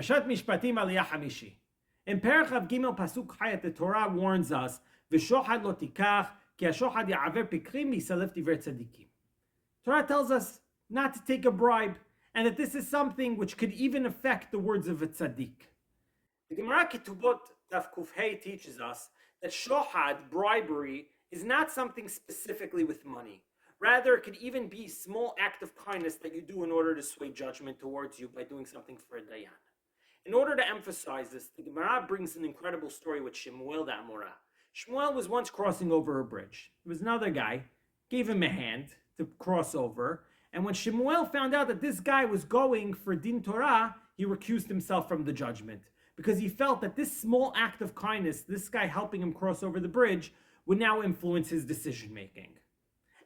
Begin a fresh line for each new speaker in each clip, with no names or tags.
Parashat Mishpatim Aliyah Chamishi. In Paragraph Gimel Pasuk Chayat, the Torah warns us, V'shochad lo tikach, ki ha-shochad ya'aver pikrim misalef divrei tzadikim. Torah tells us not to take a bribe, and that this is something which could even affect the words of a tzaddik. The Gemara Ketubot Daf Kuf Hey teaches us that shochad, bribery, is not something specifically with money. Rather, it could even be a small act of kindness that you do in order to sway judgment towards you by doing something for a dayan. In order to emphasize this, the Gemara brings an incredible story with Shemuel the Amorah. Shmuel was once crossing over a bridge. There was another guy, gave him a hand to cross over, and when Shemuel found out that this guy was going for Din Torah, he recused himself from the judgment, because he felt that this small act of kindness, this guy helping him cross over the bridge, would now influence his decision-making.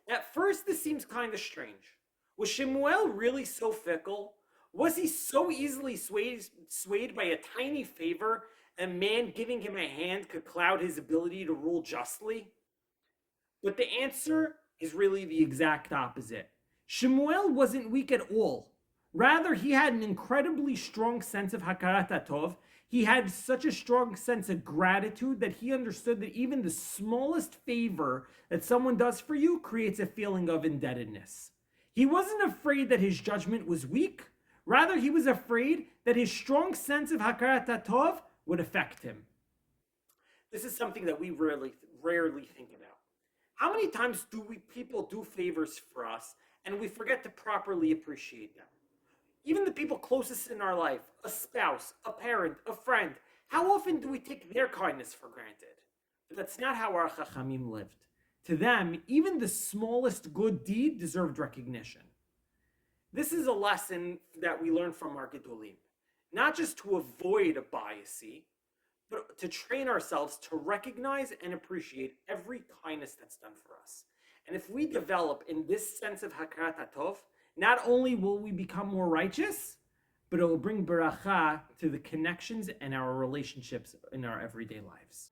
At first, this seems kind of strange. Was Shemuel really so fickle? Was he so easily swayed by a tiny favor, a man giving him a hand could cloud his ability to rule justly? But the answer is really the exact opposite. Shemuel wasn't weak at all. Rather, he had an incredibly strong sense of hakarat hatov. He had such a strong sense of gratitude that he understood that even the smallest favor that someone does for you creates a feeling of indebtedness. He wasn't afraid that his judgment was weak. Rather, he was afraid that his strong sense of hakarat hatov would affect him. This is something that we rarely think about. How many times do people do favors for us and we forget to properly appreciate them? Even the people closest in our life, a spouse, a parent, a friend, how often do we take their kindness for granted? But that's not how our Chachamim lived. To them, even the smallest good deed deserved recognition. This is a lesson that we learn from our Gedolim. Not just to avoid a biasy, but to train ourselves to recognize and appreciate every kindness that's done for us. And if we develop in this sense of hakarat hatov, not only will we become more righteous, but it will bring beracha to the connections and our relationships in our everyday lives.